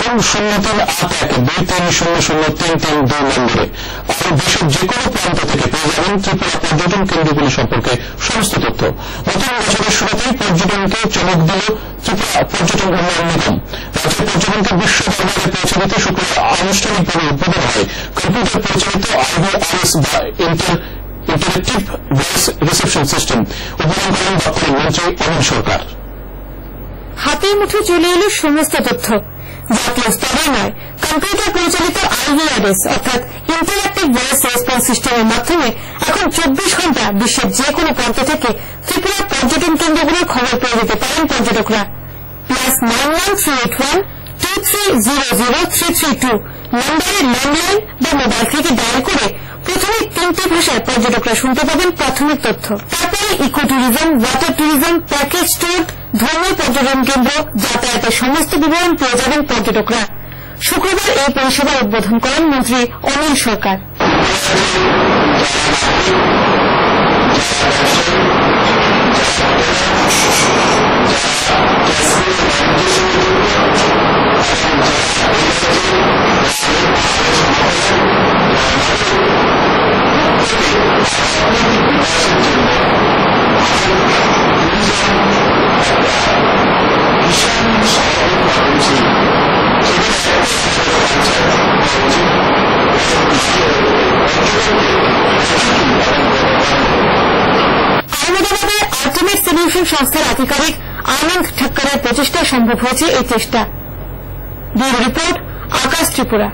038323003332 নম্বরে আর দেশের যে কোনো প্রান্ত থেকে পেয়ে যাবেন ত্রিপুরা পর্যটন কেন্দ্রগুলি সম্পর্কে সমস্ত তথ্য। নতুন বছরের শুরুতেই পর্যটনকে চমক দিল ত্রিপুরা পর্যটন উন্নয়ন নিগম। রাজ্যের পর্যটনকে বিশ্ব দরবারে পৌঁছে দিতে শুক্রবার আনুষ্ঠানিকভাবে উদ্বোধন হয় কম্পিউটার পরিচালিত IVRS বা ইন্টারেক্টিভ ভয়েস রিসেপশন সিস্টেম। উদ্বোধন করেন দপ্তরের মন্ত্রী অনিল সরকার। হাতের মুঠে চলে এলো সমস্ত তথ্য। জাতীয় স্তরে নয়, কম্পিউটার পরিচালিত IVRS অর্থাৎ ইন্টারেক্টিভ ভয়েস রেসপন্স সিস্টেমের মাধ্যমে এখন 24 ঘন্টা বিশ্বের যে কোনো প্রান্ত থেকে ত্রিপুরা পর্যটন কেন্দ্রগুলোর খবর পেয়ে যেতে পারেন পর্যটকরা। +913823000332 নম্বরের ল্যান্ডলাইন বা মোবাইল থেকে ডায়াল করে প্রথমে 3টি ভাষায় পর্যটকরা শুনতে পাবেন প্রাথমিক তথ্য। তারপরে eco tourism, water tourism, package tour, ধর্মীয় পর্যটন কেন্দ্র, যাতায়াতের সমস্ত বিবরণ পেয়ে যাবেন পর্যটকরা। শুক্রবার এই পরিষেবা উদ্বোধন করেন মন্ত্রী অনিল সরকার। আহমেদাবাদের আল্টিমেট সলিউশন সংস্থার আধিকারিক আনন্দ ঠক্করের প্রচেষ্টায় সম্ভব হয়েছে এই চেষ্টা। ব্যুরো রিপোর্ট, আকাশ ত্রিপুরা।